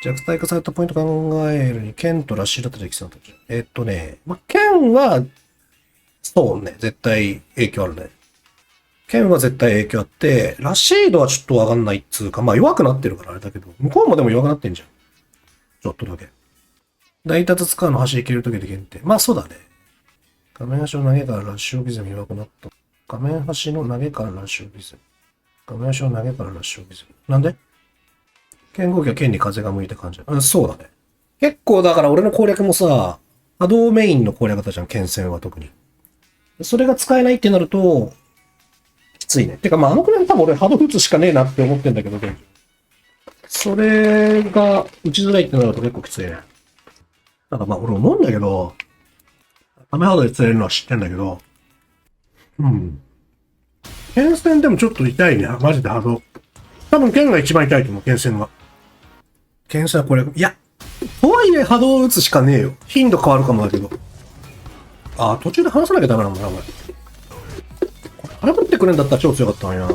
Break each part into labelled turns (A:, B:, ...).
A: 弱体化されたポイント考えるに、剣とラッシュだったらできそうな時。剣は、そうね、絶対影響あるね。剣は絶対影響あって、ラシードはちょっとわかんないっつうか、まあ弱くなってるからあれだけど、向こうもでも弱くなってんじゃん。ちょっとだけ。大達使うの端いけるときで限定。まあそうだね。画面端の投げからラッシュオビズム弱くなった。画面端の投げからラッシュオビズム。画面端の投げからラッシュオビズム。なんで剣豪機は剣に風が向いた感じ。そうだね。結構だから俺の攻略もさ、波動メインの攻略だったじゃん、剣戦は特に。それが使えないってなると、きついね。てかまああのくらい多分俺波動打つしかねえなって思ってんだけど、それが打ちづらいってなると結構きついね。なんかまあ俺思うんだけど、雨肌で釣れるのは知ってんだけど、うん。剣戦でもちょっと痛いね。マジで波動。多分剣が一番痛いと思う、剣戦が。剣戦はこれ、いや、とはいえ波動を打つしかねえよ。頻度変わるかもだけど。途中で離さなきゃダメなんだな、これ。腹ぶってくれんだったら超強かったのにな。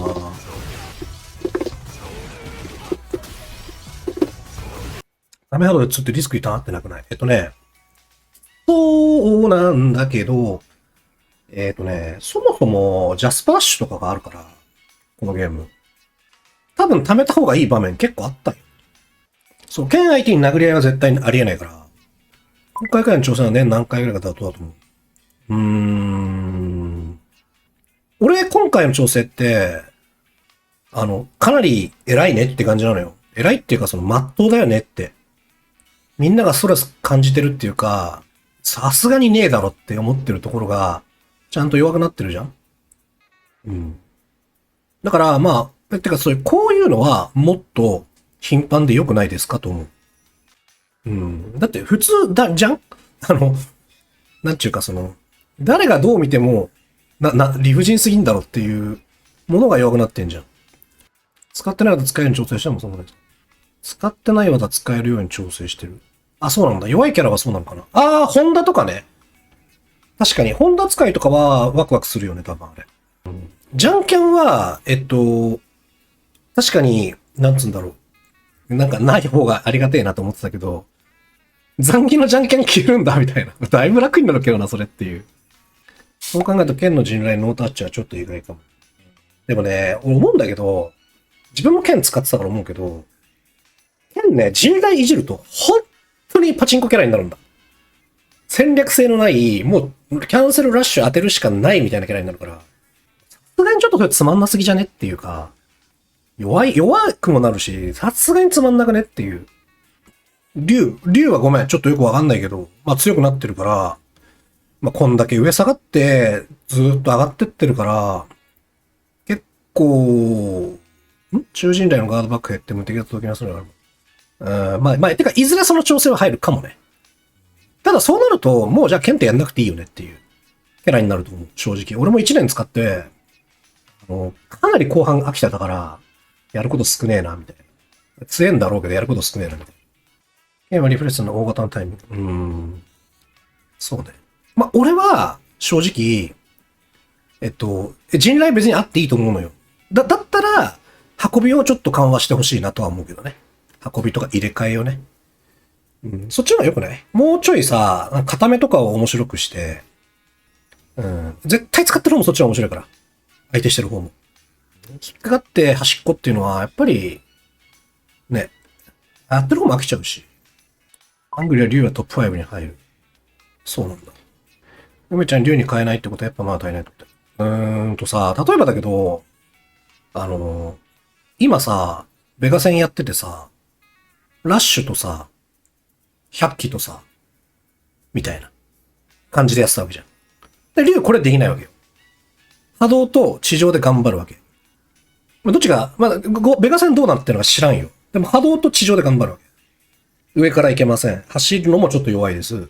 A: 雨波動で釣ってリスクいたなってなくない？そうなんだけど、そもそもジャスパッシュとかがあるから、このゲーム。多分貯めた方がいい場面結構あったよ。そう、剣相手に殴り合いは絶対にありえないから。今回からの挑戦は年何回ぐらいか妥当だと思う。俺、今回の調整って、かなり偉いねって感じなのよ。偉いっていうか、真っ当だよねって。みんながストレス感じてるっていうか、さすがにねえだろって思ってるところが、ちゃんと弱くなってるじゃん。うん。だから、まあ、てか、こういうのは、もっと頻繁で良くないですかと思う。うん。だって、普通じゃんなんちゅうか誰がどう見ても、理不尽すぎんだろっていうものが弱くなってんじゃん。使ってない技使えるように調整してもそうです。使ってない技使えるように調整してる。そうなんだ。弱いキャラはそうなのかな。ホンダとかね。確かに、ホンダ使いとかはワクワクするよね、多分あれ。ジャンキャンは、確かに、なんつうんだろう。なんかない方がありがてえなと思ってたけど、残機のジャンキャン消えるんだ、みたいな。だいぶ楽になるけどな、それっていう。そう考えると、剣の人雷ノータッチはちょっと意外かも。でもね、俺思うんだけど、自分も剣使ってたから思うけど、剣ね、人雷いじると、本当にパチンコキャラになるんだ。戦略性のない、もう、キャンセルラッシュ当てるしかないみたいなキャラになるから、さすがにちょっとそれつまんなすぎじゃねっていうか、弱くもなるし、さすがにつまんなくねっていう。竜はごめん、ちょっとよくわかんないけど、まあ強くなってるから、まあこんだけ上下がって、ずーっと上がってってるから、結構、中陣雷のガードバック減って無敵だと時なするのがある。まあ、てか、いずれその調整は入るかもね。ただそうなると、もうじゃあケントやんなくていいよねっていうキャラになると思う。正直。俺も1年使って、かなり後半飽きてたから、やること少ねえな、みたいな。強えんだろうけど、やること少ねえな、みたいな。ゲームはリフレッシュの大型のタイミング。そうね。まあ、俺は、正直、人雷別にあっていいと思うのよ。だったら、運びをちょっと緩和してほしいなとは思うけどね。運びとか入れ替えをね。そっちの方が良くない？もうちょいさ、固めとかを面白くして、絶対使ってる方もそっちの方が面白いから。相手してる方も。引っかかって端っこっていうのは、やっぱり、ね、やってる方も飽きちゃうし。アングリは竜はトップ5に入る。そうなんだ。梅ちゃん竜に変えないってことはやっぱまだ足りないってこと。さ、例えばだけど、今さ、ベガ戦やっててさ、ラッシュとさ、100機とさ、みたいな感じでやってたわけじゃん。で、竜これできないわけよ。波動と地上で頑張るわけ。どっちが、まあ、ベガ戦どうなってるのか知らんよ。でも波動と地上で頑張るわけ。上から行けません。走るのもちょっと弱いです。っ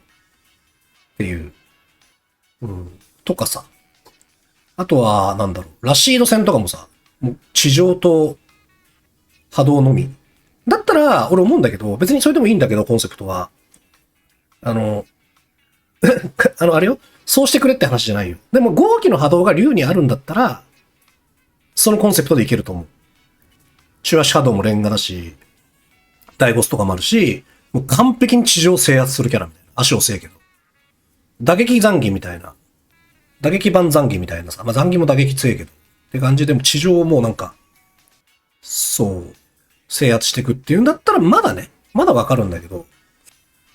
A: ていう。とかさ。あとは、なんだろう。ラシード戦とかもさ、もう地上と波動のみ。だったら、俺思うんだけど、別にそれでもいいんだけど、コンセプトは。あれよ。そうしてくれって話じゃないよ。でも、合気の波動が竜にあるんだったら、そのコンセプトでいけると思う。中足波動もレンガだし、ダイゴスとかもあるし、もう完璧に地上を制圧するキャラみたいな。足遅いけど。打撃残儀みたいな。打撃版残儀みたいなさ。まあ残儀も打撃強いけど。って感じでも地上をもうなんか、そう、制圧していくっていうんだったらまだね、まだわかるんだけど、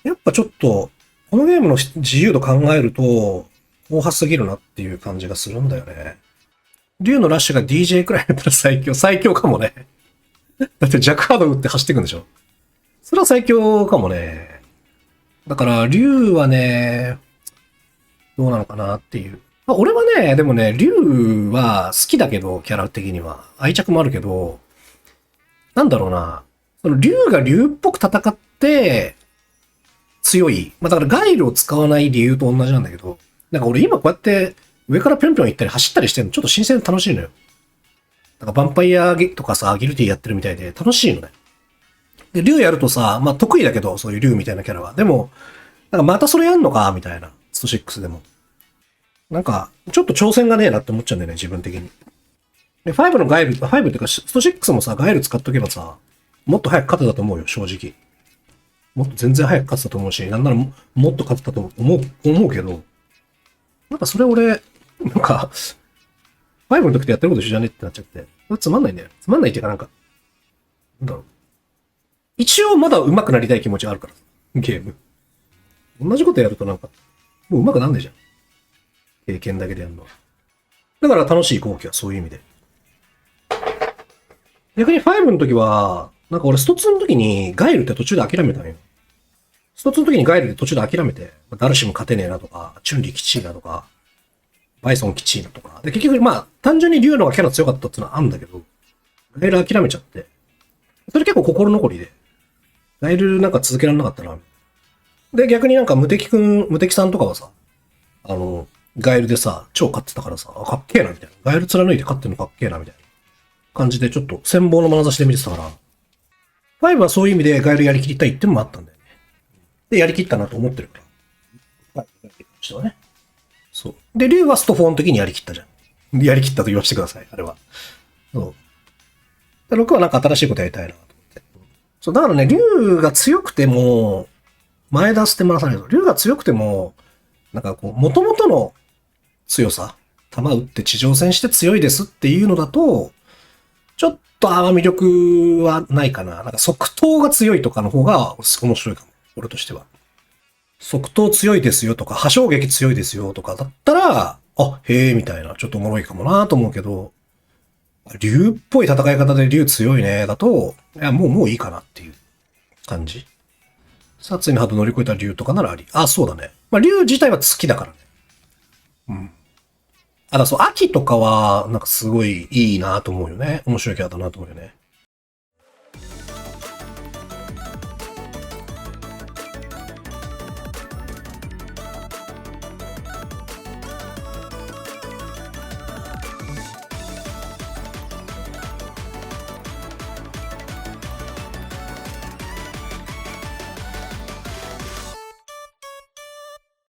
A: やっぱちょっと、このゲームの自由度考えると、大派すぎるなっていう感じがするんだよね。竜のラッシュが DJ くらいだったら最強かもね。だってジャックハード打って走っていくんでしょ。それは最強かもね。だから、竜はね、どうなのかなっていう。まあ、俺はね、でもね、竜は好きだけど、キャラ的には。愛着もあるけど、なんだろうな。その竜が竜っぽく戦って、強い。まあ、だからガイルを使わない理由と同じなんだけど、なんか俺今こうやって上からぴょんぴょん行ったり走ったりしてるのちょっと新鮮で楽しいのよ。なんかヴァンパイアとかさ、ギルティやってるみたいで楽しいのね。で、竜やるとさ、まあ得意だけど、そういう竜みたいなキャラは。でも、なんかまたそれやんのかみたいな。スト6でも。なんか、ちょっと挑戦がねえなって思っちゃうんだよね、自分的に。で、5のガイル、5っていうか、スト6もさ、ガイル使っとけばさ、もっと早く勝てたと思うよ、正直。もっと全然早く勝てたと思うし、なんならもっと勝てたと思うけど、なんかそれ俺、なんか、5の時とやってること一緒じゃねってなっちゃって。つまんないんだよ。つまんないっていうかなんか、なんだろう。一応まだ上手くなりたい気持ちがあるから、ゲーム。同じことやるとなんか、もう上手くなんねえじゃん。経験だけでやるのは。だから楽しい後期はそういう意味で。逆に5の時は、なんか俺スト2の時にガイルって途中で諦めたのよ。スト2の時にガイルで途中で諦めて、ダルシム勝てねえなとか、チュンリーきちいなとか、バイソンきちいなとか。で、結局まあ、単純に竜の方がキャラ強かったっていうのはあるんだけど、ガイル諦めちゃって。それ結構心残りで。ガイルなんか続けられなかったな。で、逆になんか無敵さんとかはさ、ガイルでさ、超勝ってたからさ、かっけえなみたいな。ガイル貫いて勝ってるのかっけえなみたいな感じでちょっと羨望の眼差しで見てたから、5はそういう意味でガイルやりきりたいってのもあったんだよね。で、やりきったなと思ってるから。はい、やりきりましたね。そう。で、竜はスト4の時にやりきったじゃん。やりきったと言わせてください、あれは。そう。で、6はなんか新しいことやりたいなと思って。そう、だからね、竜が強くても、前出して回さないと。竜が強くても、なんかこう、元々の強さ、弾打って地上戦して強いですっていうのだと、ちょっと魅力はないかな。なんか即答が強いとかの方が面白いかも。俺としては。即答強いですよとか、破傷撃強いですよとかだったら、あ、へえ、みたいな、ちょっとおもろいかもなと思うけど、竜っぽい戦い方で竜強いね、だと、いや、もういいかなっていう感じ。殺意のハード乗り越えた竜とかならあり。あ、そうだね。まあ、竜自体は好きだからね。うん。あ、だそう、秋とかは、なんかすごいいいなと思うよね。面白いキャラだなと思うよね。